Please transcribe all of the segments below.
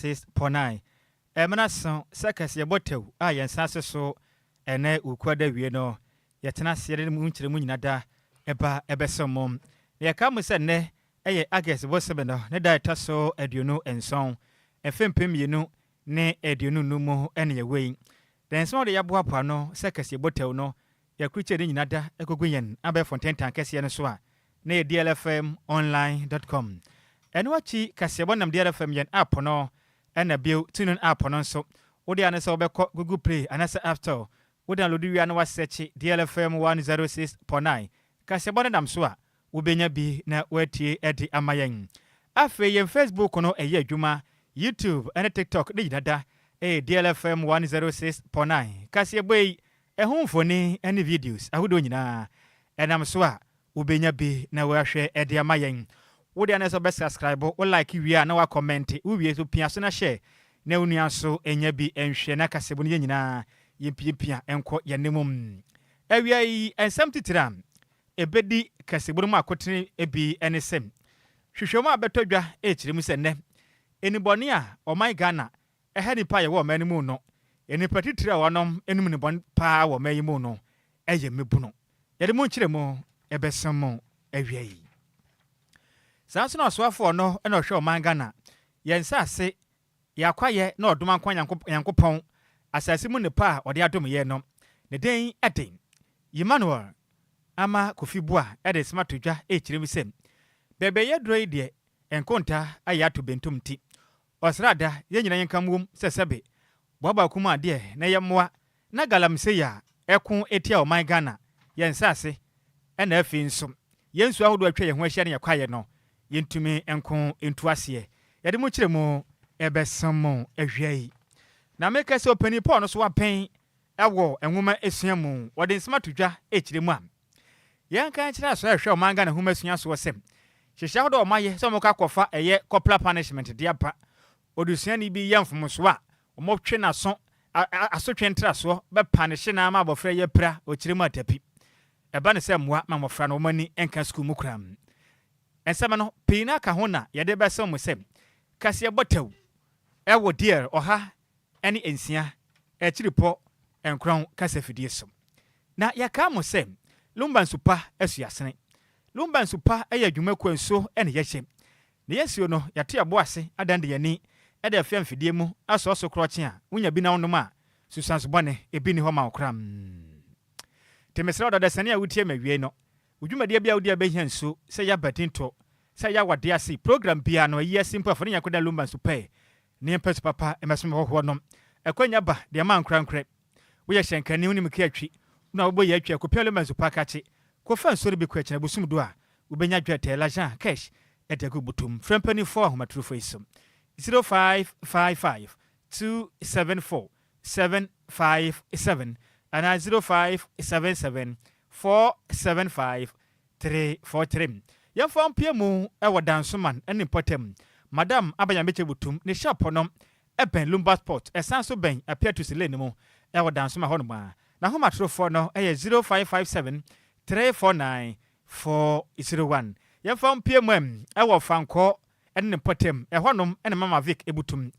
6.9 Emanason Sakas Yabotew yen sasso ene ukwada wie no yetena siere mu nkyere mu nyinada eba ebesomom ye kamu se ne eye August bosebe no ne da taso aduonu enson efempem yenu ne aduonu numu ene yewei den so de yaboapa no Sakas Yabotew no yakruche de nyinada ekogunyen abe fontentan kese ne so a na DLFM online.com enwachi kasebonam DLFM yen app no ena bio tuning app no so wodi ane se obekọ Google Play anase App Store wodi download wi ane wa search DLFM 106.9 kasebonam so a wobenya bi na watie edi amayen afe yen Facebook no eye adwuma YouTube ene TikTok de yinada DLFM 106.9 kaseboi ehunfoni ene videos ahodo nyina enam so a wobenya bi na wahwe edi amayen wodi ane so be subscribe o like wi na wa comment wi so pia so na share na unua so enya bi enhwe na kasebo ne nyina yempia enko yanemum awia yi ensam titiram ebedi kasebo mu akotene ebi enesem hwehwemu abetodwa ekiremu se ne enibone a oman Ghana ehani pa ye wo manimu no enipa titira wonom enum ne bon pa wo mayimu no eye mebuno yede mu nkiremu ebesam awia yi sanso na soafo no ena hwe oman Ghana yensa ase yakwaye na odoma kwa yankopon asase mu ne pa ode adom ye no ne den eden Emmanuel ama kofibua ede smatodwa ekirem sem bebe ye droi de enkonta ayato bentum ti osrada ye nyina yenkamwom sesebe baba kuma de na yemmoa na galamse ya ekon etia oman Ghana yensa ase ena afi nso yensu ahodo atwa ye ho ahia ne yakwaye no yentumi enko entuase yade mu kiremu ebesam ahwiai na meka se opani Paul no so wapen ewo enwoma esuamu wode nsema todwa ekiremu am yanka kira so ahwe omanga na huma esua so sem hyehyɛ hodo omaye so mo ka kofa eye corporal punishment de apa odusuani bi yamfom so a omotwe na so asotwe ntra so be punish na ma abofra ye pra okiremu atapi eba ne se moa ma mofra no mani enka school mu kram ensema no pina ka ho na yede besem mo sem kase botew ewo dear oha ene ensia ekiripo enkron kase fidie so na yaka mo sem Lumba nsupa esuasene Lumba nsupa eyadwuma kwanso ene yehye ne yesio no yate aboase adande yani ede afia mfidie mu aso kroche a unya bi na wonom a susanso bone ebi ni ho ma okram temesra oda sane a wutie mawie no udwumadie bia wudi abehia nso se ya batinto se ya wade ase program bia no yi simple afọ nya koda Lumba nsupa ne mpes papa emesom ho nom ekwanya ba de ma nkrankre wo ye hyenkani unim ka atwi na wo boye atwi akopia Lumba nsupa kache ko fa nsori bi kwa kyena busum do a wo benya dwete la Jean cash edegu butum frempani 4 ahomatrofo isom 0555 274 757 and 0577 475 343 yamfam piemu ewo dansoman ene potem madam abayameche butum ne shaponom eben Lumba sport esanso ben appear to sele nemu ewo dansoma honoma na homa trofo no 0557 349 401 yamfam piemu ewo fanko ene potem ehonom ene mama Vic ebutum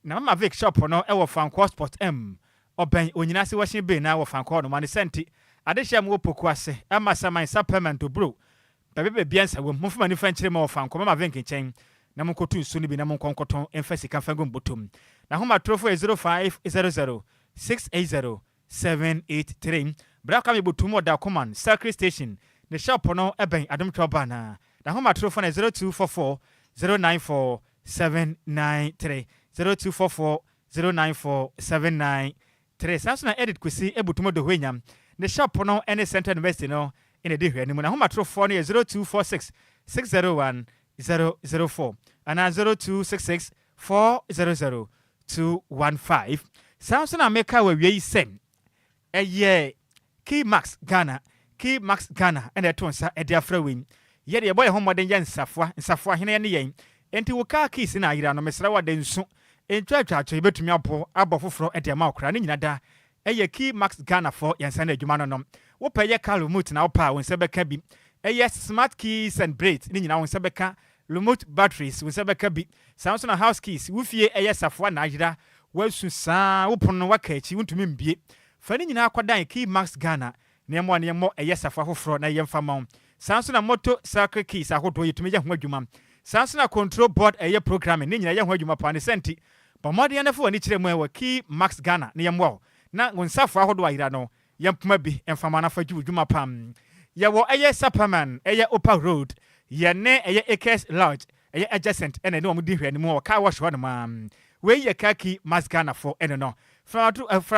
na mama Vic shop no ewo fanko sport oben onyina se washin be na wo fanko no mane senti adehia mo poku ase ama saman supplement bro bebe biansa wo mfuma ni fankyere ma wo fanko mama Vic nchen na monkotu nso ni bi na monkonkoton emfasi kan fangom botom na homa trofo 0500 680 783 braka me botum oda command Sacred Station the shop no eben adom troba na homa trofo na 0244 094 793 0244 094 793 sasuna edit kwesi ebutum do hwenyam the shop no any Central University no in the hwe ni mu na homa trofo no 0246 601 004 and 0266 400 215 Samson America we yi sem eye Key Max Ghana and the tonsa e dia frawin ye de boy homoden ye nsafo hene ne yen enti wo ka keys na ayira no mesra wa den su entwatwacho ye betumi abo foforo e de ma okra ne nyinada eye Key Max Ghana for yensa na adwuma no no wo pa ye Carlo Mut na wo pa won se beka bi eye smart keys and braids ne nyina won se beka remote batteries wo se beka bi Samsung house keys wo fie eye safo na ajira wasu saa wo pono waka echi wontumi mbie fa ni nyina akwadan key max Ghana ne mo eye safo afoforo na yemfa ma Samsung moto circle keys ahodo yetumi ye ho adwuma Samsung control board eye programming ne nyina ye ho adwuma pa ne senti ba modern na fo ni kire mu e key max Ghana ne yemwo na wonsafo ahodo ayira no yempuma bi emfama na fa dwuma pam ye wo eye Superman eye Upper Road ye ne eye AKS Lodge eye adjacent ene ne omudi hwe ne mu ka wash ho no ma we ye kaki max Ghana for ene no fra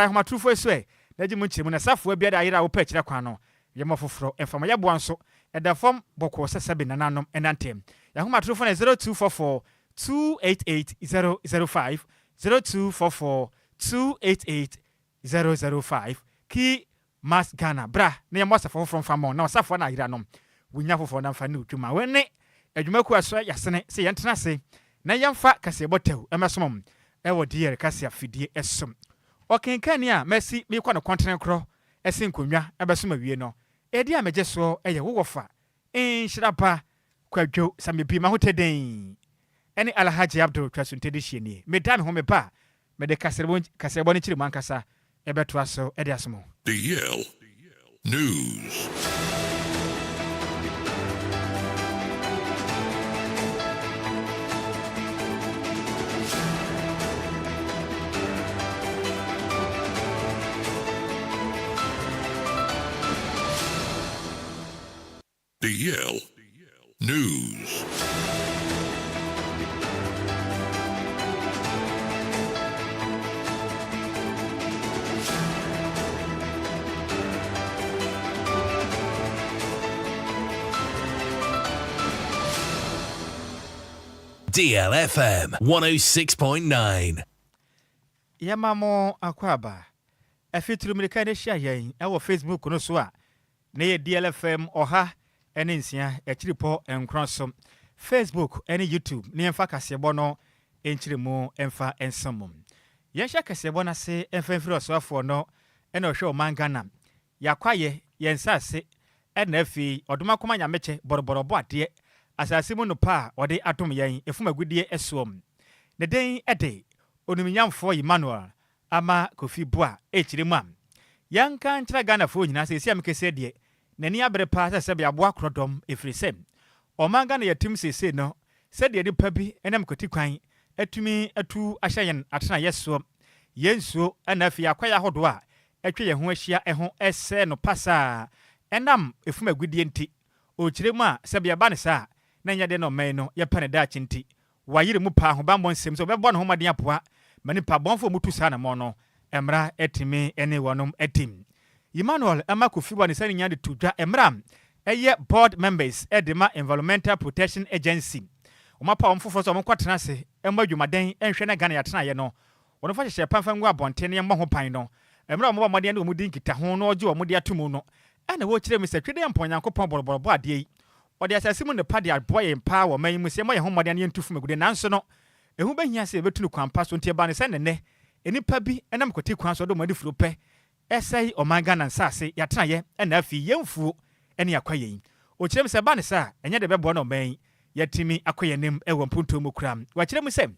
homa trufo so e na ji mu kire mu na safo bia da ayira wo pa kire kwa no ye mofoforo emfama ye bo anso eda fom boko sesebe nananom enantem ya homa trufo na 0244 288005 0244 288005 ki Mas Ghana bra na ye mosafo from famon na osafo na ayira nom wunya fofo na mfa ne utwuma wene adwumaku aso yasene se yentena se na yemfa kase botew emesomom ewo diere kase afidie esom okenkani a mesi bi kwa no kontene kro ese nkonwa ebesom awie no edi a meje so eye wowofa Nhyiraba Kwadwo Sammy bi ma hoteden ene Alhaji Abdul Twasuntedi hieni medame ho meba mede kase bo ne chiri mankasa ebeto aso edi asomo DL News. DL News. DLFM 106.9. Yamamo akwaba afitru mirika ne hia yen ewo Facebook no so a na ye DLFM oha ene nsia ekiripo enkronso Facebook ene YouTube ne emfa kasebo no enchirimu emfa ensomum ye hia kasebo na se emfa firi osofo no ene ohwe omangana yakwaye yensase ene afi odomakoma nyameche boroborobo ade asasimu no pa ode atom yen efumagudie esom ne den ede onuminyamfo Emmanuel ama Kofi Boa echirimu yanka nkyira Ghana fo nyina se esi amkese de nani abere pa se bia boa krodom efrisem omanga na yatim sese no se de nipa bi enam koti kwan atumi atu ahyeyen atena yeso yensuo anafi akwaya hodo a etwe ye ho ahia eho ese no pasa enam efumagudie nti ochiremu a se bia ba ne sa na nya de no man no ye pane da chinti wayire mu pa ho bambon sem so bebo no ho maden apoa mani pa bonfo mutu sa na mo no emra etimi ene wonom etim Emmanuel ama Kofi Boa ne sani nya de tudwa emra eye board members edema Environmental Protection Agency omapa omfofo so omkwatena se emma dwumaden enhwe na Ghana yatena ye no wono fa hye pamfa ngu abonte ne yemma ho pan no emra omba modен ne omudi nkita ho no oje omudi atomu no ana wo kire me se twede emponyankopon boroborobo ade yi ode asasimu ne pade aboye mpa wo man mu se mo ye ho modен ye ntufu megude nanso no ehu behia se betunu kwampa so ntie ba ne se ne enipa bi enam koti kwan so do madi furu pe esai omanga na nsase yatena ye na afi yemfuo ene akwaye o kire me se ba ne sa enye de bebo no man yatimi akwaye nem ewo mpunto mu kram wa kire me se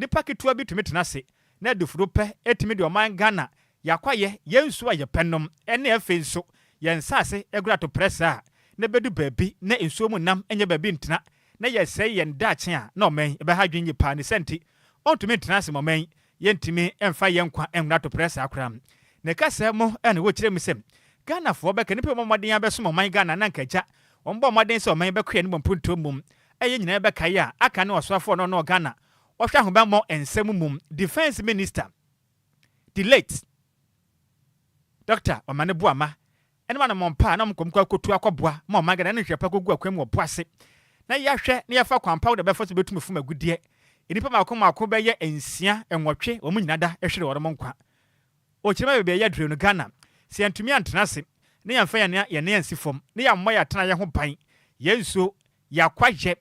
nipa ketua bi tumi tena se na dufuru pe etimi de omanga na yakwaye yensu aye penom ene afi nso yensase egura to pressa na bedu baabi na ensuo mu nam enye baabi ntena na yesai yenda kye a na oman ebe ha dwenye pa ne senti ontumi ntena se moman yentimi emfa yenkwa enwura to pressa akra ne kasa mo ene wo kire misem Ghana fo be kanipe momaden abeso moman Ghana na nkaja ombo momaden se oman be kwe ne mpunto mum eye nyina be kai a aka ne osofo no no Ghana ohwa ho be mo ensem mum defense minister the late Dr. Omane Buama ene ma mompa na mkomkwa kotu akoboa ma omagana ne hwepa kogu akwam oboase na yahwe ne yafa kwampa de befoso betumi fuma gudie enipa makoma be ye ensia enwotwe omu nyinada ehwere woro monkwa o kirema be ye dre no Ghana se antumi antena se ne yamfa ya ne yansifom ne yammo ya tena ye ho ban yenso yakwaje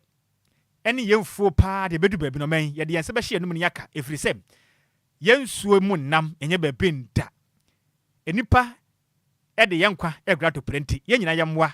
ene yemfuo pa de bedu babi no man ye de yanse be hye no mu ne yaka efrise yensuo mu nam enye ba benta enipa ede yenkwa egura to prenti ye nyina yemwa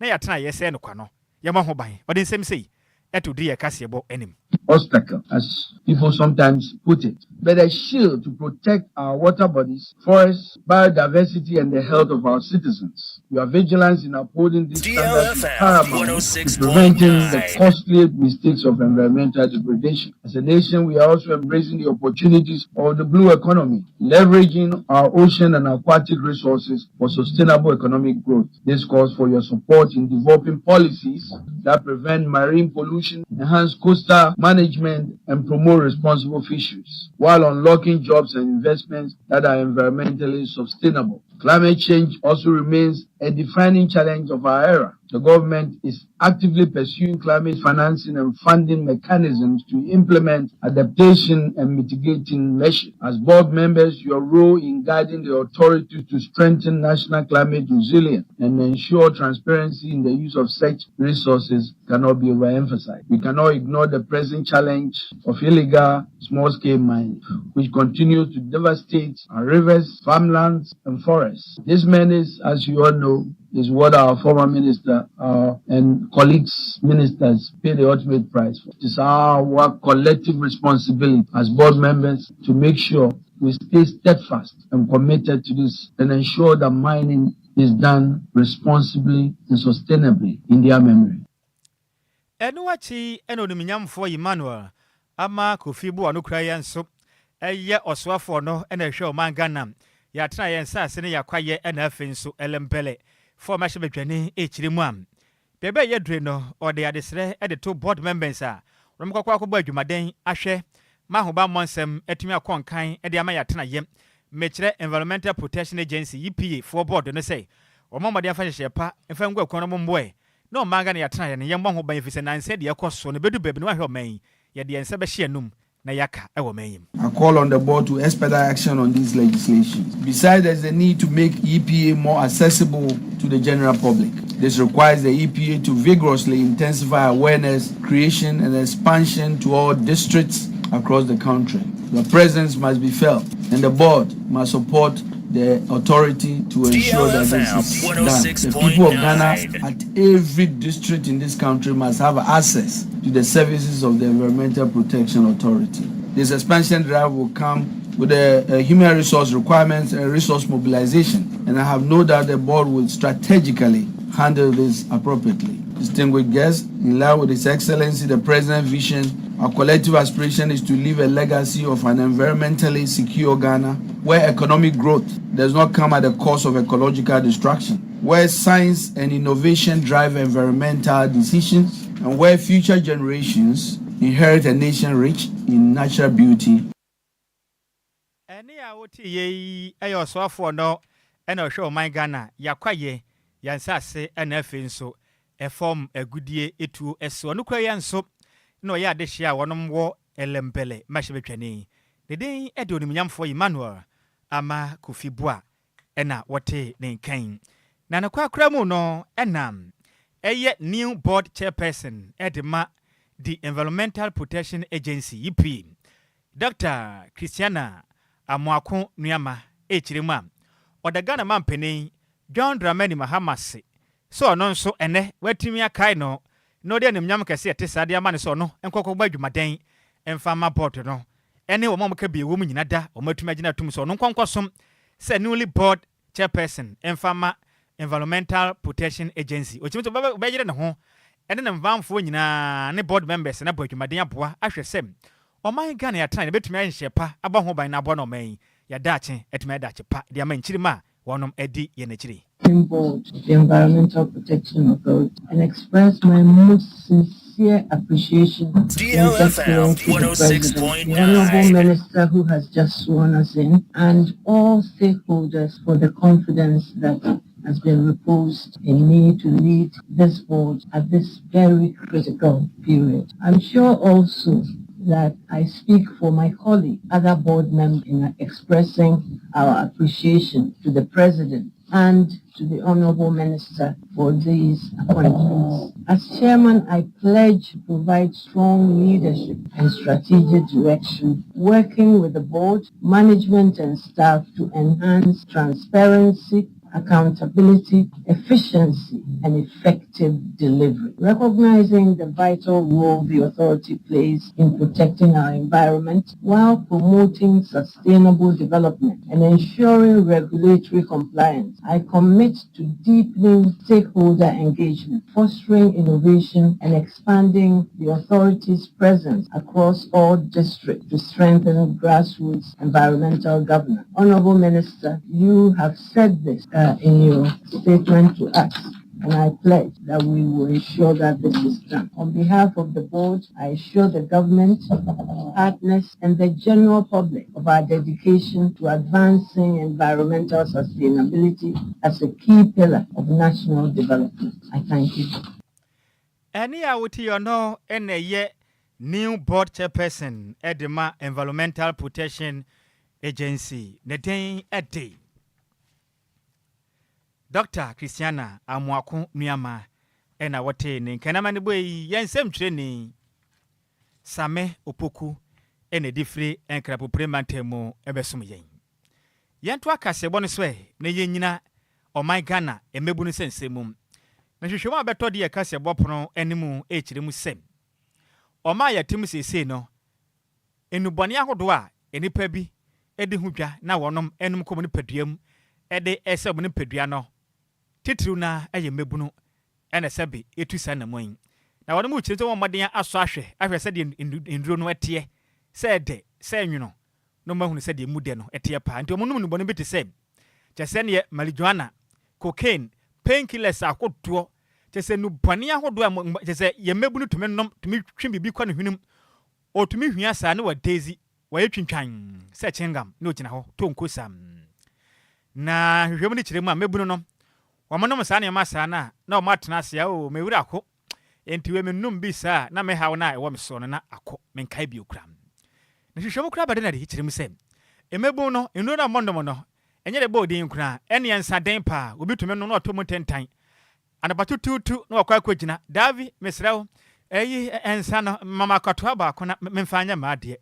na yatena yese no kwa no yema ho ban ode nsem sei ɛto di yɛ kaseɛbɔ anim. Obstacle, as people sometimes put it, but a shield to protect our water bodies, forests, biodiversity, and the health of our citizens. Your vigilance in upholding these standards is paramount to preventing the costly mistakes of environmental degradation. As a nation, we are also embracing the opportunities of the blue economy, leveraging our ocean and aquatic resources for sustainable economic growth. This calls for your support in developing policies that prevent marine pollution, enhance coastal management, and promote responsible fisheries, while unlocking jobs and investments that are environmentally sustainable. Climate change also remains a defining challenge of our era. The government is actively pursuing climate financing and funding mechanisms to implement adaptation and mitigating measures. As board members, your role in guiding the authorities to strengthen national climate resilience and ensure transparency in the use of such resources cannot be overemphasized. We cannot ignore the present challenge of illegal small-scale mining, which continues to devastate our rivers, farmlands, and forests. This menace, as you all know, is what our former minister and colleagues ministers pay the ultimate price for. It is our collective responsibility as board members to make sure we stay steadfast and committed to this and ensure that mining is done responsibly and sustainably in their memory. Enuachi enoniminyamfo Emmanuel ama Kofi Bu anokra yenso eye oswafo no ena hwe omangana ya tena yensa ase ne yakwaye ena afenso elempele for mashebetwane echirimu am bebe ye dre no ode adesre ede to board members a romkokwa akobɔ adwumaden ahwe mahoba monsem etumi akonkan ede ama ya tena ye mechire Environmental Protection Agency EPA for board no say omomode afa hyehye pa mfa ngwa kwano mboe no manga na yatena ne yembo ho ban efise nan se de ekoso no bedu bebi no ahwe oman ye de ense be hye num na yaka e wo man. I call on the board to expedite action on these legislations. Besides, there's a need to make EPA more accessible to the general public. This requires the EPA to vigorously intensify awareness, creation, and expansion to all districts across the country. Your presence must be felt, and the board must support the authority to ensure that this is done. The people of Ghana at every district in this country must have access to the services of the Environmental Protection Authority. This expansion drive will come with the human resource requirements and resource mobilization, and I have no doubt the board will strategically handle this appropriately. Distinguished guests, in line with His Excellency the President's vision, our collective aspiration is to leave a legacy of an environmentally secure Ghana, where economic growth does not come at the cost of ecological destruction, where science and innovation drive environmental decisions, and where future generations inherit a nation rich in natural beauty. Eni a woti ye ayo swafo no ena hwe o man Ghana yakwaye yansase ena afenso efom agudie etu eso no kwa yanso no ya de hia wonom wo elempele mashebetwane deden ede onimnyamfo Emmanuel ama Kofi Bu ena wote ne nkan na ne kwakra mu no enam eye new board chairperson edema the Environmental Protection Agency EP Dr. Christiana Amoako Nuama echirima odagana mampeni John Dramani Mahamase so no nso ene watimi akai no no de nemnyam kese etesade ama ne so no enkokogba adwumaden emfama board no ene wo momka bi ewo nyina da o matumi agina tum so no nkonkosom se newly board chairperson emfama Environmental Protection Agency ochimi to ba yire ne ho ene ne mvamfo nyina ne board members na badwumaden aboa ahwesem o man Ghana ya tana ne betumi ahye pa aba ho ban na abo no man ya dache etumi dache pa de ama nchirima wonom edi ye nachiri board of the Environmental Protection Authority and express my most sincere appreciation to His Excellency the President, the Honorable Minister who has just sworn us in, and all stakeholders for the confidence that has been reposed in me to lead this board at this very critical period. I'm sure also that I speak for my colleague, other board members, in expressing our appreciation to the President and to the Honorable Minister for these appointments. As Chairman, I pledge to provide strong leadership and strategic direction, working with the board, management and staff to enhance transparency, accountability, efficiency, and effective delivery. Recognizing the vital role the authority plays in protecting our environment while promoting sustainable development and ensuring regulatory compliance, I commit to deepening stakeholder engagement, fostering innovation, and expanding the authority's presence across all districts to strengthen grassroots environmental governance. Honorable Minister, you have said this in your statement to us, and I pledge that we will ensure that this is done. On behalf of the board, I assure the government, partners, and the general public of our dedication to advancing environmental sustainability as a key pillar of national development. I thank you. Any out you know, and a year new board chairperson at the Environmental Protection Agency, the day a day. Dr. Christiana Amwaku Miyama ena wote ne kanamane boy yensem training Same Opoku ene difri enkrapo premantemo ebesom yen. Yento akase bonu so ne yenyina o my Ghana emebunu sensemum. Na hwehwema beto de yakase bopono enimu echiremu sem. O ma yatim sese no enubone ahodo a enipa bi edi hudwa na wonom enum komuni paduam ede esem ne padua no titru na eye mebunu ene sebe etu sa na moyin na wonu mu chirito wonmaden aso ahwe se de nduro no ete se de se nwuno no mahunu se de mude no ete pa nti omunum no bonu beti se chese ne marijuana cocaine painkillers akoto chese nu bone ahodo a chese ye mebunu tumi nom tumi twi bibi kwa no hwinum o tumi hwia sa ne wa daisy wa yetwintwan se chingam no gina ho to nkosam na hwehwem ni chiremu a mebunu no wamonom sa ne masa na o matena ase o mewura akọ enti we menum bi sa na me hawo na ewo meso no na akọ menkai bi okram na hwehwem kra bade na de chiremu se emebu no enu na mondom no enye de bodi nkra ene ensa den pa obi tumi no na otomo tentan anabato tutu na wakwa kwagina davi mesrew eyi ensa no mama kwato aba akọ na memfanya maade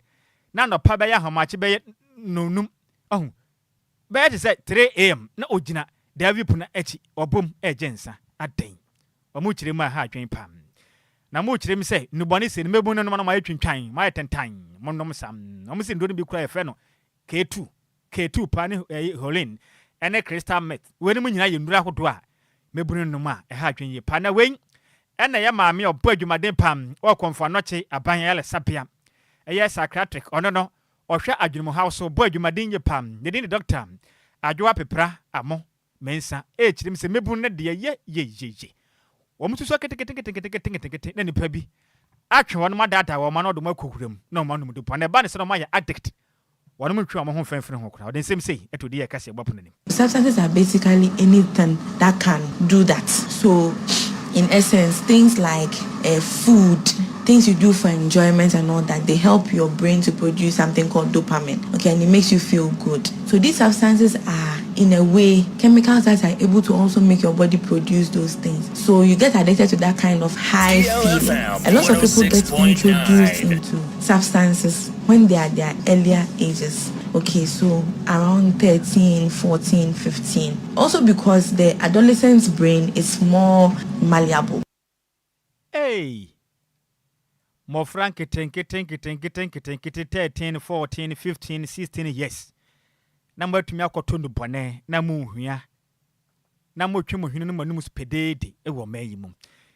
na no pa be ya homache be nonum ohun be je say 3 am na ogina davi puna echi obom ejensa aden omu kiremu a ha adwen pam na mu kirem say nubone se mebu no no ma yetwintwan ma yetentan monnom sam omu se ndo no bi kura yefe no K2 pa ne Holin ene crystal met weni mu nyina ye ndura hodo a mebu no ma ha adwen ye pa na wen ene ya maame obo adwumaden pam o konfa noche aban ya le sapia eye psychiatric ono no ohwe adwumu house obo adwumaden ye pam ne din doctor adwoa pepra amo mensa chirim se mebu ne de ye omutuso kete na nipa bi atwe wono madata wo ma no do makokuram na ma no mudupa na ba ne se no ma ya addict wono mutwe mo ho fanfere ho kura o den sem sei eto de ye kase gbapo nanim. Substances are basically anything that can do that. So in essence, things like food, things you do for enjoyment and all that, they help your brain to produce something called dopamine, okay, and it makes you feel good. So these substances are, in a way, chemicals that are able to also make your body produce those things. So you get addicted to that kind of high feeling. A lot of people get introduced into substances when they are their earlier ages. Okay, so around 13, 14, 15. Also because the adolescent's brain is more malleable. Hey! More frank, 13, 14, 15, 16 years. Number to me akotondo bone na mu hua. Na mo twemu hunu no manum spedede e wo mayimum.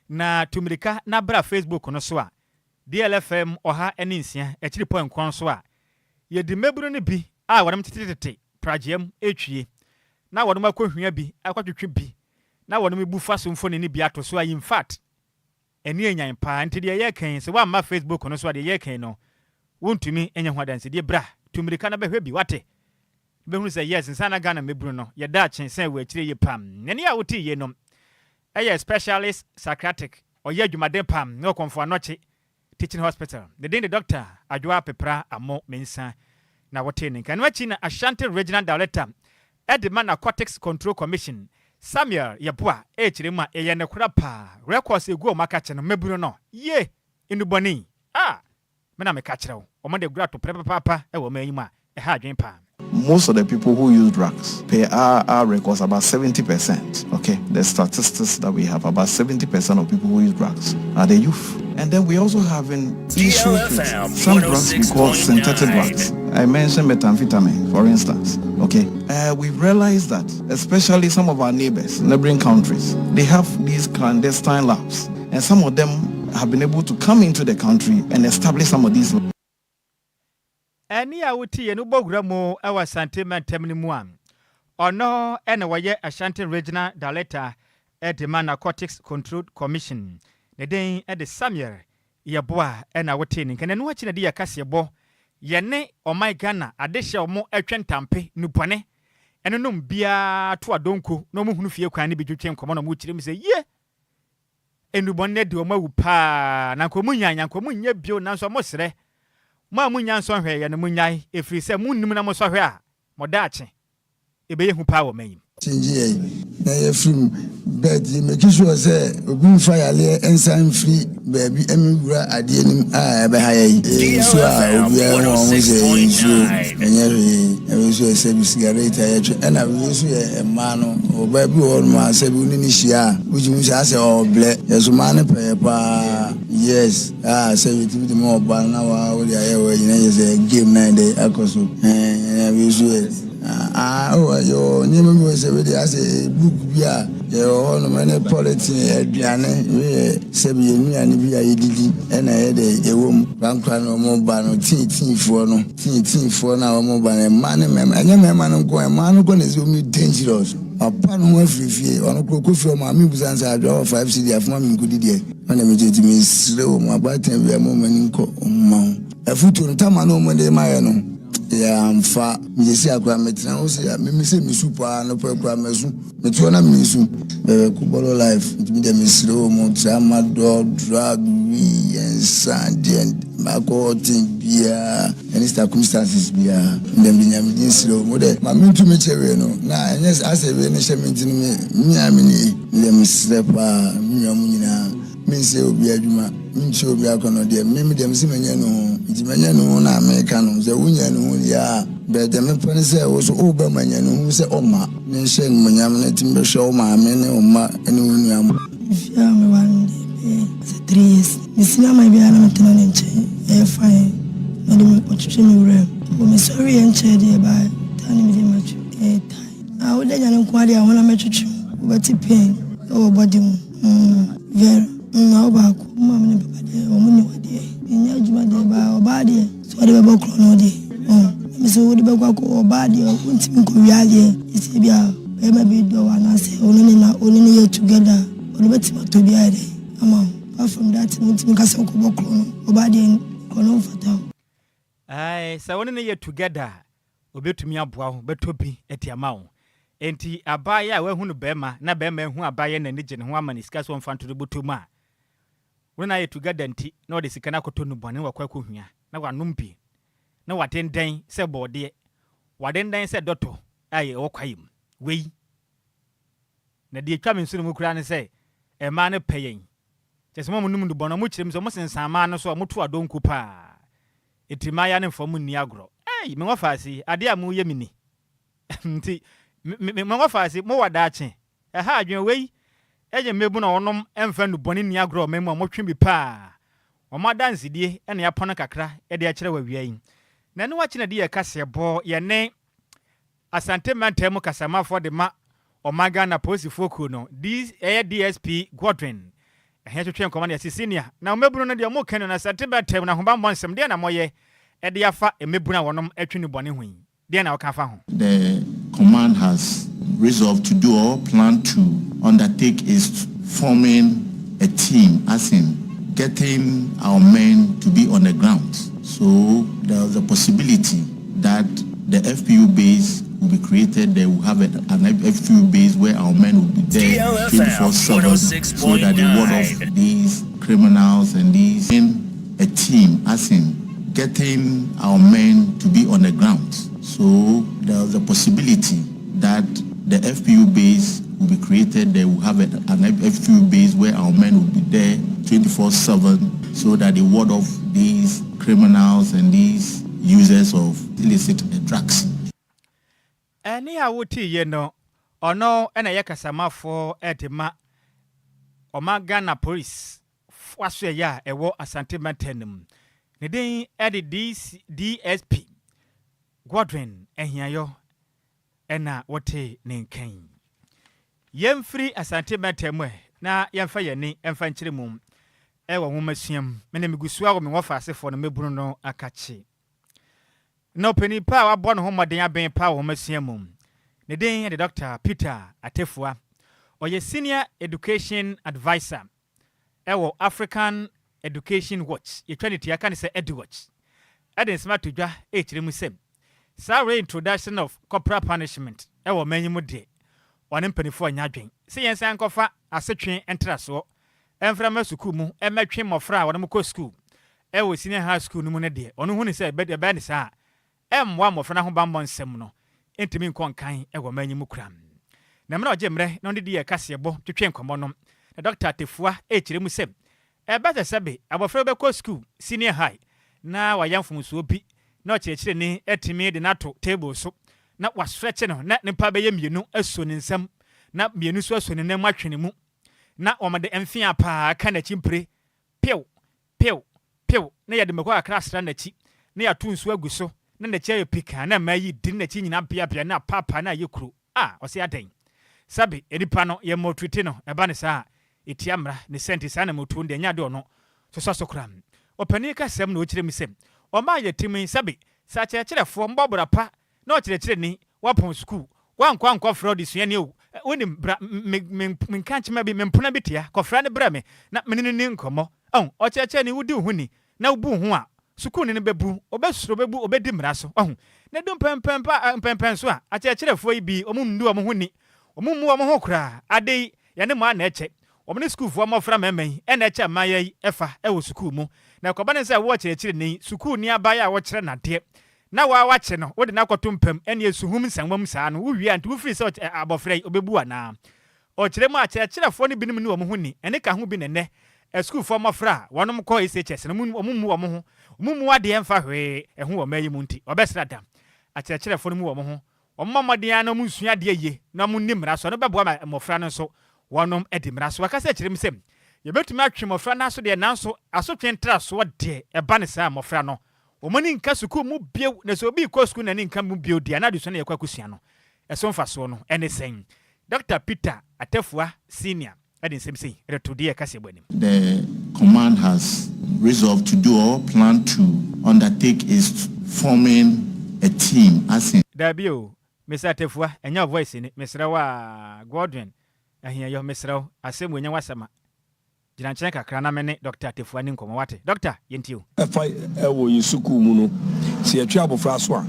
Na tumirika na bra Facebook no so a DLFM oha eninsia e chiri point kon so a ye di meburu ne bi a wonam tititete prajem etwie. Na wonam akohua bi akwatwetwe bi. Na wonam bufa so mfo ne bi ato so a in fact eni enyan pa nti de ye kan se wa ma Facebook no so a de ye kan no wontumi enya hwadanse de bra tumirika na behwe bi wate behunu say yes nsana Ghana mebru no ye da chensen we akire ye pam nene ya woti ye no eye specialist psychiatric or ye adwumaden pam no konfo anoche teaching hospital the day the doctor adwa pepra amo mensa na wote ne kan wachi na Ashanti regional director Edman Narcotics Control Commission Samuel Yeboa echirema eye ne kura pa records egu o maka no mebru no ye inuboni mena me ka kire o mo de gura to prepa papa e wo mayima e ha adwen pa most of the people who use drugs, per our records, about 70%. Okay, the statistics that we have, about 70% of people who use drugs are the youth. And then we also have an issue with some drugs we call synthetic drugs. I mentioned methamphetamine, for instance. Okay, we realized that, especially some of our neighbors, neighboring countries, they have these clandestine labs, and some of them have been able to come into the country and establish some of these labs. Any awuti enu bogramo awa sentiment temni muam. Ono ene waye Ashanti Regional Director at the Narcotics Control Commission. Ne den at the Samuel yeboa ena wote ni kene no achi na dia kase bo yene o my Ghana adehye omo atwentampe nupone eno nom bia to adonko no mo hunu fie kwan ne bedwetwe nkomo no mo kire mi se ye enubonne de omo wupa na nkomu nyanya nkomu nya bio na so mo sere mo amunya nso hwe ye ne munyai efiri se munnim na mo so hwe a mo daache ebe ye hu pa wo manyi tinje na ye film bed make sure say obi fire le ensan free baby emwura ade nim a ebe ha ye so a obi e won mo say enye so say cigarette ya twa na we so ye ma no o baby won ma say bi ni hia ujum say say o ble yeso ma ne pe pa yes say we ti mo ba na wa o ya ye we ni say game na dey akoso we so yo nyeme mi se we dey as book bia yo no mane politics aduane we se bi aduane bia yedidi na ye dey ewom bankwa no mo ba no tinfo na mo ba na man mem anya mem no ko man no ko na so mi dangerous apa no afirifie ono ko fi o ma mi busansa adwo 5 cd afuma mi nkudi de na me je ti mi sire o mo abatan bia mo mani nko mo afutu no tama no mo de maye no ya mfa mjesi akwa metina ose ya mimi se misupa no pe kwa mesu metuona misu kubolo life ntimi misiro mo trama do drug we and sand mako timbia any circumstances bia ndem binyam dinsiro mo de ma mintu mechewe no na yes asebe ne sheminti mi amini ndem slepa nyam nyina minse obi adwuma minche obi akono de mimi dem se menya no ntimenya no na America no ze wunya no ya be dem pene se wo so oba manya no se oma ne hye monyam na timbe hwe o ma me ne oma ene wonu am fia me wan de se 3 years nisina ma bia na metena ne nche e fine na de me otwetwe me wura o me sorry en che de ba tani me de machu e tai a wo de nya ne kwa de a wona metwetwe o bati pain o body mu very no ba ko mama ne baba de o munni wade nya juma de ba o ba de so de ba ko no de mi so wo de ba ko o ba de o ntimi ko wiale isi bia e ma bi do wana se oni ni ye together o de betima to bia de ama from that ntimi ka se ko bo ko no o ba de ko no fata ai sa oni ni ye together obetumi aboa ho betobi etiama ho enti abaya a wahunu bema na bema hu abaya na ni gene ho amani sika so mfanto de botoma when I together nti na ode sika na koto no bone wakwa kohua na wanompi na wadenden se bode wadenden se doto aye wokwayim wei na de atwa mensu no mukura ne se e ma ne payen tese mo num no bono mo kirem so mo sensan ma no so mo to adonku pa etimaya ne mfom ni agro me wafasi ade amu ye mini nti me wafasi mo wadache ha adwen wei eje mebu na onom emfa no boni ni agro memu amotwe bi pa omadansidie ene yapono kakra e de akere wawia yi na ne wache na de yakase bo ye ne asante mantem kasama for the ma omaga na posifo ku no this DSP Godwin he twetwe nkomane ya senior na mebu no de mo kan na asante mantem na homba monsem de na moye e de yafa emebu na wonom atwe ni boni ho de na waka fa ho. The command has resolved to do or plan to undertake is forming a team, as in getting our men to be on the ground. So there's a possibility that the FPU base will be created. They will have an FPU base where our men will be there 24/7, so that the word of these criminals and these in a team, as in getting our men to be on the ground. So there's a possibility that the FPU base will be created. They will have an FPU base where our men will be there 24/7, so that the word of these criminals and these users of illicit drugs. Any a wuti ye no ono ena ye kasamafo edema Ghana police waswe ya ewo Asante Mantenim ne den edi DSP Gwadwin ehiayo ena wote ne nkan yemfiri Asante Mantemwe na yemfa yeni emfa nkyere mum ewo nwomasuam mena migusua wo me wofa asefo no mebunu no akachi no penipa wabɔ no ho mmɔden aben pa wo masuam mum ne den edi Dr. Peter Atefua Oye Senior Education Advisor ewo African Education Watch ye trinity aka ne se EduWatch eden smart to dwa e kire mu sem sa reintroduction of corporal punishment ewo manyimu de one mpanifo anya adwen se yen san kofa asetwen entraso emframa school mu emetwe mofra wona mko school ewo senior high school nu mu ne de ono hu ne se be ne sa emwa mofra na ho bambɔ nsem no entimi nkonkan ewo manyimu kram na mra ojemre no de die kasebo twetwe nkomo no na Dr. Atefua e kire mu sem better sebe abofra be ko school senior high na wayamfumuso obi na okyekyere ni etimi de nato table so na wasfreche no na nipa be ye mienu aso ne nsam na mienu so aso ne nam atwene mu na omade emfia pa ka na chimpre pew na yade mekwa akrasra na chi na ya tunsu aguso na na chi ayopika na mayi din na chi nyina bia na papa na yekuro ose aden sabe edipa no ye motwete no eba ne saa etiamra ne senti saa na motu nde nya de ono so kram opani ka sem na okire mi sem o ma ye timi sabe sa kyerefo mbobra pa na okire ni wapon school wankwa fraud sua ni o woni men kanche ma bi mempona bitia kofra ne bra me na menene ni nkomo o kyerekye ni wudi hu ni na ubu hu a school ni bebu obesuro bebu obedi mra so na dum pempem so a kyerefo yi bi omumndu omho ni omummu omho kra adei yane ma na eche omne school fo amofra memmen ena eche maye efa ewo school mu na kwabane se wo kyerekye ni school ni abaya wo kyere na de na wache no wo de na kwato ene esuhum nsanwam saa no wo wi antu wo free se abofra obebu ana o kyere mu a kyerefo ni binim ni omho ni ene ka ho bi ne school fo amofra wonom ko SHS no omummu ade emfa hwe eho wo mayi mu nti obesra dam a kyerefo no mu wo ho omamodian no musua de ye na mu nimra so no bebo amofra no so wonom edimra so akasa kyerem sem ye betumi atwe mofra na so de nanso asotwe ntra so de eba ne sa mofra no omani nka suku mu bio na so obi ko suku na ni nka mu bio de na de so na yakwa kusua no eso mfa so no ene sen Dr. Peter Atefua Senior edin sem sei reto de yakase bani The command has resolved to do or plan to undertake is forming a team as in Dabio Mr. Atefua enya voice ni Mr. wa Gordon ahia yo Mr. asem wonya wasama jina nkyene kakra na mene Dr. Atefua ni nkomo wate Dr. yentio efa ewo yisuku mu no se yetwe abofra so a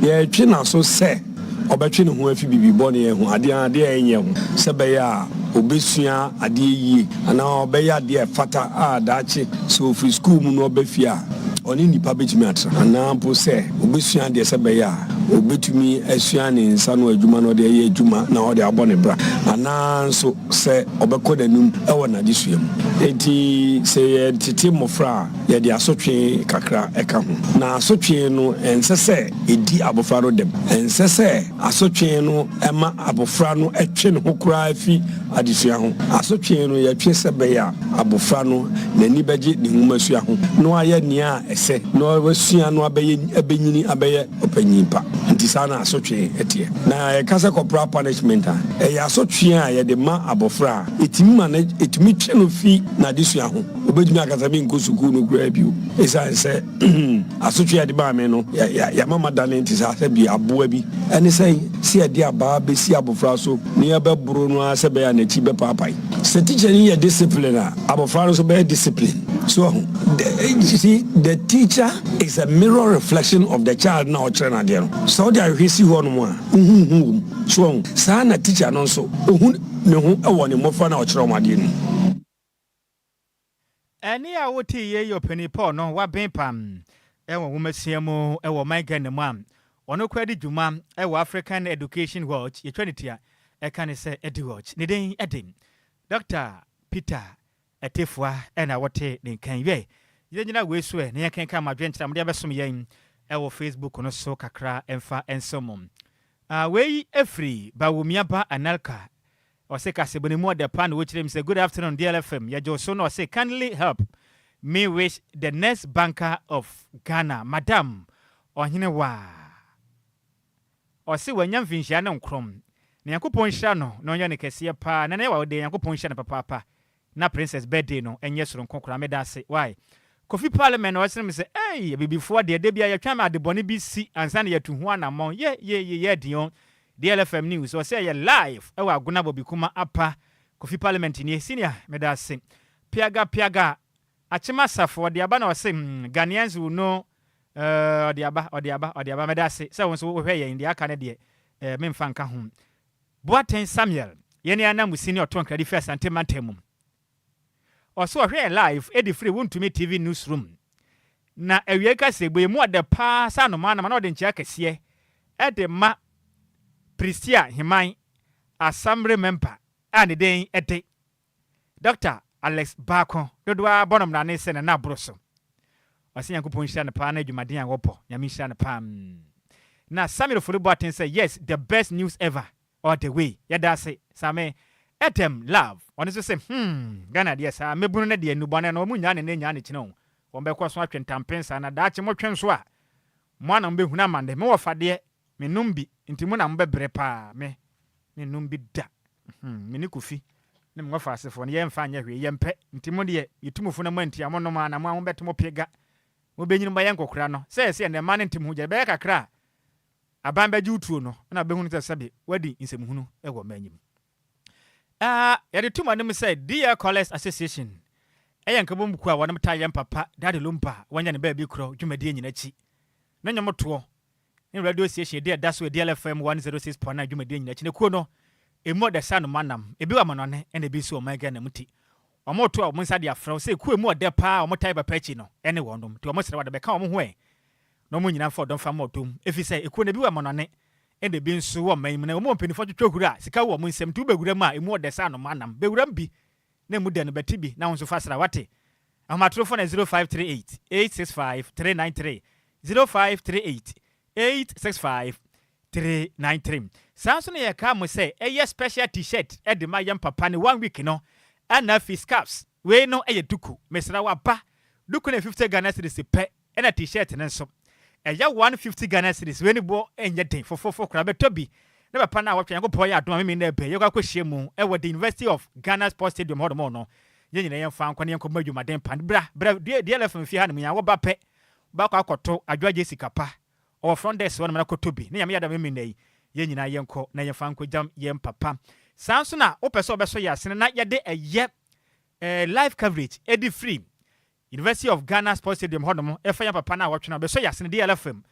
ye twe na so se obetwe ne ho afi bibi bone ye ho ade enye ho se be ya obesua ade yie ana obeya ade fata dachi so free school mu no obefia oni nipa betumi atra ana mpo se obesua de se be ya obetumi asua ne nsa no adwuma no de ye adwuma na o de abone bra ana so se obekọ danum ewo na de suam enti se ye tete mofra ye de asotwe kakra eka ho na asotwe no ensese edi abofra no dem ensese asotwe no ema abofra no etwe ne ho kura afi adesua ho asotwe no ye twe se be ya abofra no nani beje ne humasua ho no aye nia ese no wasua no abenyini abeye opanyimpa nti sana asotwe etie na ye kasa corporal punishment e ya asotwe a ye de ma abofra etimi ma na etimi twe no fi na adesua ho obedumi akasa bi nkosuku no kura bio esa se asotwe de ba me no ya mama dane nti sa se bi aboa bi ene sei se ye de aba be si abofra so ne ya be buru no ase be ya na chi be papai se teacher ni ye discipline abofra no so be discipline so the teacher is a mirror reflection of the child na o train there so they are hisi ho no a so sa na teacher no so ohun ne ho e ne mofa na o kire o made no eni a woti ye yo pani Paul no wa ben pam e wo womasiamu e wo my Ghana mu am ono kwadi dwuma e wo African Education Watch ye twanitia e kan se EduWatch ne den edin Dr. Peter Atefua ena wote ne kan ye nyina wesu e ne yekenka madwenkyera mde abesom yen e wo Facebook no so kakra emfa ensomom We free Bawumiaba Anelka or say Casabonimo de Pan, which name say good afternoon, DLFM. Ya Josono or say kindly help me wish the next banker of Ghana, Madam or Hinewa. Or say when young Vinciano Crom. Nyankopon shano no nya ne kese pa na ne wa de Nyankopon shana papa na princess birthday no enye soro nkokora me da se why Kofi parliament no say me say eh before de bia ya twa ma de bone bi si ansa na yatu ho anamon ye dion DLFM news o say ye live e wa aguna bobi kuma apa Kofi parliament ni senior me da se piaga achima safo de aba na o say Ghanaians will know ode aba me da se won so wo hwe ye ndi aka ne de me mfa nka ho Boaten Samuel, yeni anamu senior ton credit first and temantemum. Also here live, Eddie Free won't to me TV newsroom. Na ewieka se boy mo de pa sa no man na de nchia kese e de ma Pristia Himan assembly member and den ete. Dr. Alex Bako, dodwa bonom na ne se na broso. Wasi Yankopon hia na pa na adwumaden a wopo, nyame hia na pa. Na Samuel Boaten say yes, the best news ever. All the way, yada say, Same, etem love. Honestly say, Ghana, yes, I may bring the nubana no munya and any chino. One be cross watching tampens and a Dutch more transwa. One on be hunamande, more for dear, me numbi, intimuna mbe brepa, me numbi da. Minikufi. Nem go fast for yem fanya yempe, intimodie, you tumu funamenti, a monoman, a man bet mo pega. Mo be in my uncle crano. Says, and the man in Timuja Becca cra. Abamba jutu no na behunu te sabe wadi insemuhunu ewo manyim yade tuma no say Dear Callers Association eyankabom ku a wonam tayem papa dade Lumba wanya ne ba bi kro dwumade nyina chi na nyomoto ne radio station de da so DLFM 106.9 dwumade nyina chi ne ko no emu de sa no manam ebi wa manone ene bi so o mega na muti omoto a omonsa de afro say ku emu de pa omotai papa chi no ene wonom ti omosere wa de be ka omo ho no mo nyina for don fa motom efi say ekuo na bi wa monone ende bi nso wo man na mo mpeni fo twetwehura sika wo mo nsem tu begura ma emu odesa no manam begura bi na mu de no beti bi na won so fasara wate amatro fo na 0538 865 393 0538 865 393 sanso na ye ka mo say eye special t-shirt e de ma yam papa ne 1 week no ana fi scarves we no eye duku mesra wa ba duku na 50 Ghana cedis pe ena t-shirt ne nso eya 150 Ghana cedis we ni bo enye den fofofo kra betobi na papa na watwe yanko poya adoma me na be yekwa kwehye mu e wo the University of Ghana Sports Stadium hodo no ye nyina ye fa nkwane yanko madwumaden pan bra DLFM fi ha ne ya wo ba pe ba kwa akoto adwaje sikapa o front desk wona na kotobi ne yame yada me nei ye nyina yenko na ye fa nko jam ye papa sanso na opeso obeso ya sene na ye de eye live coverage edi free University of Ghana Sports Stadium hono efanya papa na watwe na beso yasene DLFM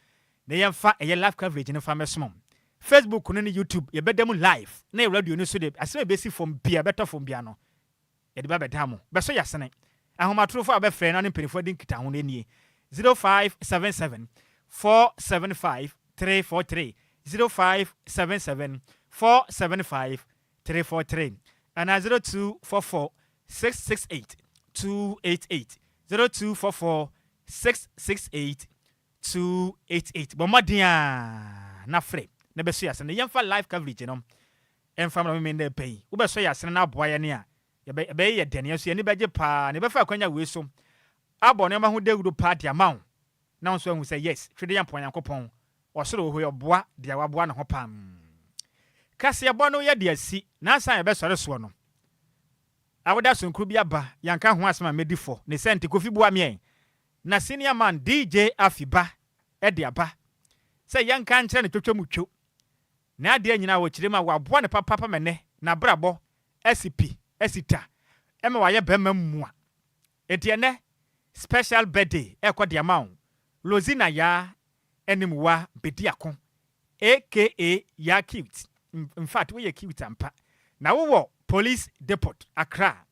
na yemfa eye live coverage ne fa mesomom Facebook no ne YouTube ye bedam live na ye radio no so de aseme besi from bia better from bia no ye de ba bedam beso yasene ahomatrofo abefre na ne mpelifo din kita ho ne 0577 475 343 0577 475 343 and 0244 668 288 0244 668 288 bomadia na free na beso yasene yemfa live coverage no emfa ma me na pay wo beso yasene na aboa ne a be ye dene yeso ne beje pa ne befa kwanya we so abo ne ma ho dawudo party amount na nso hu say yes twede yampo yankopon osoro ho yoboa dia waboa ne ho pam kase abo no ye de asi na san ye besore so no awoda sonkru bi aba yanka ho asema medifo ne sente Kofi bua me na senior man DJ Afiba e de aba say yanka nkyere ne twetwamutwo na ade nyina wo kirema waboa ne papa mene na brabo SCP esita ema waye bema mmua etiene special birthday e kwa de amount Lozina ya enimwa bediakon aka ya cute in fact we cute ampa na wo police depot Accra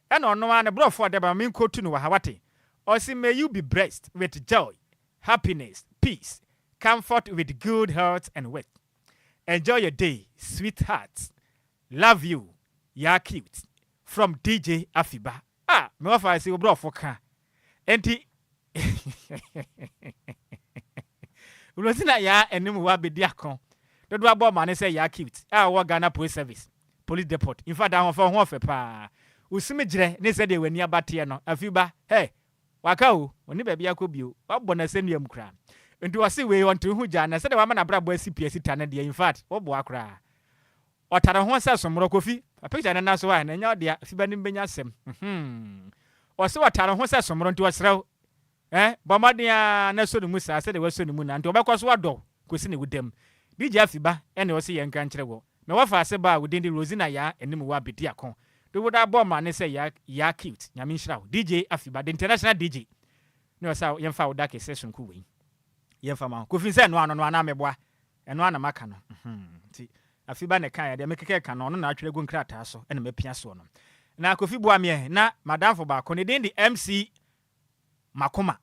and on one bro for the min kotu no hawate or say may you be blessed with joy, happiness, peace, comfort with good health and wealth. Enjoy your day, sweethearts. Love you, ya cute. From DJ Afiba. Me wafa say bro for ka. Enti Ulosina ya enimu wa bediakon. do abo man say ya cute wa Ghana police service police depot in fact I for ho fe pa usimi gire ne say de wani abate no afiba hey waka o oni ba bia ko bio wabɔ na senuam kra nti wase we on to hu gya na say de wa ma na brabo asipi asita na de in fact wo bo akra otare ho say somro kofi a picture na so wa na nya de afiba nim benya asem wase otare ho say somro nti wasrew bomadia na so ne mu sa say de waso ne mu na nti obekɔ so wadɔ kosi ne wudam DJ afiba ene wose ye nkan kyerɛ wo na wafa ase ba wudin di Rosina ya enim wa bedi akon do woda bɔ ma ne say ya cute nyame nhyira wo DJ afiba the international DJ no sa yemfa wo da ke session ku we yemfa ma ko fin say no ano no ana meboa eno ana maka no nti afiba ne kan ya de mekeke kan no na atwere gu nkrata so ene mapia so no na kofi boa me na madam for ba ko ne din di MC Makoma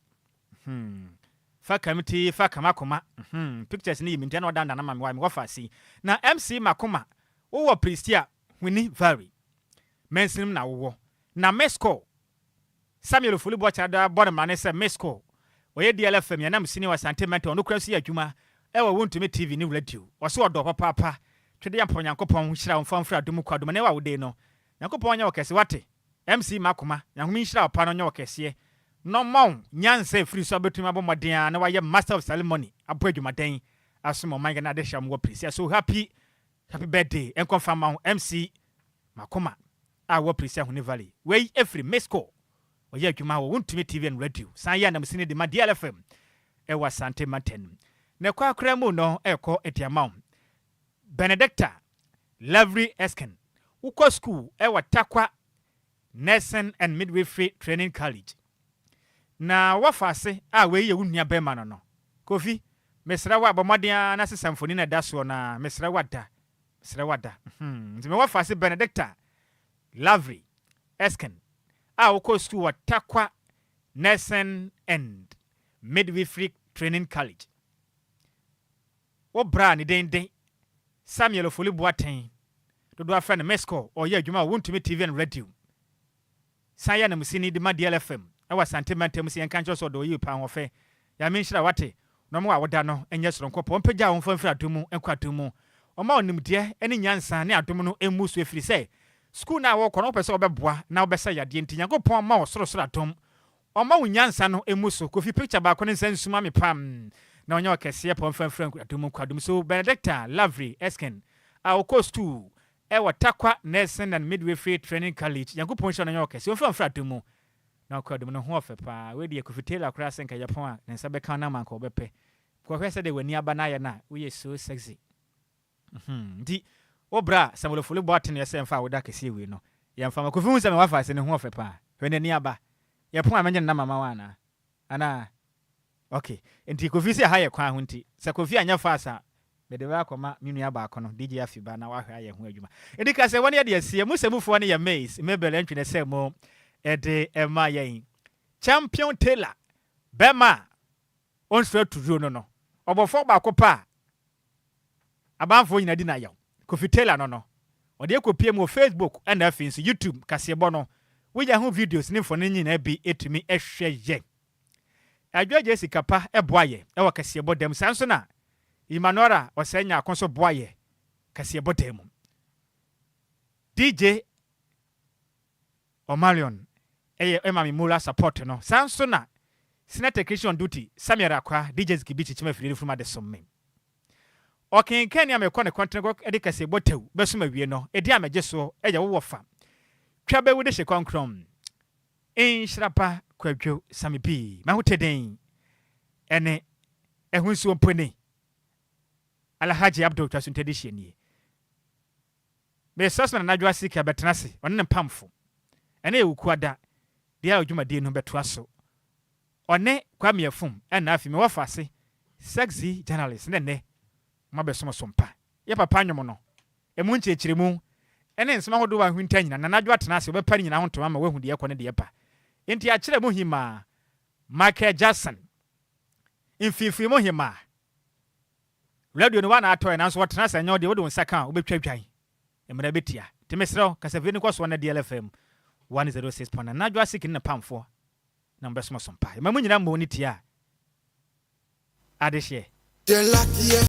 fa committee fa kamakoma pictures ni yiminte na odanda na mame wa me wafa si na MC Makoma wo Pristia huni vary mensim na wo na mesco Samuel Fulibo chada body man say mesco oye DLFM ya na msini wa sentiment ono kwasi adwuma e wa wontumi TV ni radio wo odo papa twede ya ponyankopon hira mfamfra adum kwadum na wa wo de no yankopon nya okese wate MC Makoma yanhumi hira opa no nya okese no mon nyanse free so betumi abomoden na waye master of ceremony abo adwumaden asomo man na de hya mo Pristia so happy birthday en confirm MC Makoma wo Pristia huni valley we every mesco oye adwuma wo wontumi TV and radio san ya na msini de ma DLFM e wa sante maten na kwa akra mu no ekọ etiamam Benedicta Lovely Esken uko school e wa Takwa Nursing and Midwifery Training College na wafase we ye wunua be ma no Kofi mesra wa abomaden na sesamfoni na daso na mesra wada nti me wafase Benedicta Lovely Esken uko school wa Takwa Nursing and Midwifery Training College wo bra ni den Samuel Fuliboaten do afra na mesco oye adwuma wontumi TV and radio san ya na musini de ma DLFM wa sentimental musi enkan cho so do yi pa hofe ya me nhyira wate no mo awoda no enye soronkopo mpagya wo mfamfira adumu enkwadumu oma onimde ene nyansa ne adumu no emusu efiri se school na wo kono pese obeboa na obesa yade ntinyagopon ma wo sorosoro adum oma wo nyansa no emusu kofi picture ba ko ne nsensuma me pam na onye okese pon mfamfira adumu kwadum so Benedicta Lovely Esken ko school wa Takwa Nursing and Midwifery Training College yagopon hye no onye okese mfamfira adumu na kwadum no ho ofepa we de kofitela kura senka yapon a nsa be kan na manka obepe ko hwese de wani aba na ye na we so sexy di obra Samuel Fuliboaten ye semfa woda kese we no ye mfa ma kofi se me wafa se ne ho ofepa hwe ne aba yapon a menye na mama wana ana okay enti kofi se ha ye kwa ho nti se kofi anya fasa be de wa koma minu aba akono DJ afiba na wa hwa ye ho adwuma edika se woni ye de asie musemufo ne ye maze mebele ntwene se mo ede ema yen champion Taylor bema on straight to no obofo ba kopa abanfo nyina di na yaw Kofi Taylor no ode ekopie mu Facebook and afins YouTube kasebo no we ya ho videos ne fo ne nyina bi etumi ehwe ye adwaje sikapa eboaye e wa kasebo dem sanso na Imanora osenya akonso boaye kasebo dem DJ Omarion mami mula support no sanso na Senator Christian duty Samuel Akwa DJs Kibichi chima firi from the somme okay Kenya me kone contract edikase botew besuma wie no edi amagye so eya wo fa twa be wude hye konkrom Nhyiraba Kwadwo Sammy bi mahoteden ene ehunsu ompone Alhaji Abdul Twasuntedi hye me sasman na dwa sika betenase onne pamfo ene ewukuada dia odwumade no beto aso one kwame afum ena afi me wafase sexy journalist ne mabesomo sompa ye papa nwom no emu nchechiremu ene nsema hodo wa hwinta nyina na nadwo atenase obepa nyina ho ntoma ma wahu de yakone de yepa enti akire mu hima Michael Jackson infifi mu hima radio no wana atoy na so watenase nya de wodo nsaka obetwadwan emra betia temesro kasaveni kwaso na DLFM 106.9 najwa sikin na pamfo na mbesmo sompa mamu nyina mo ni tia adehye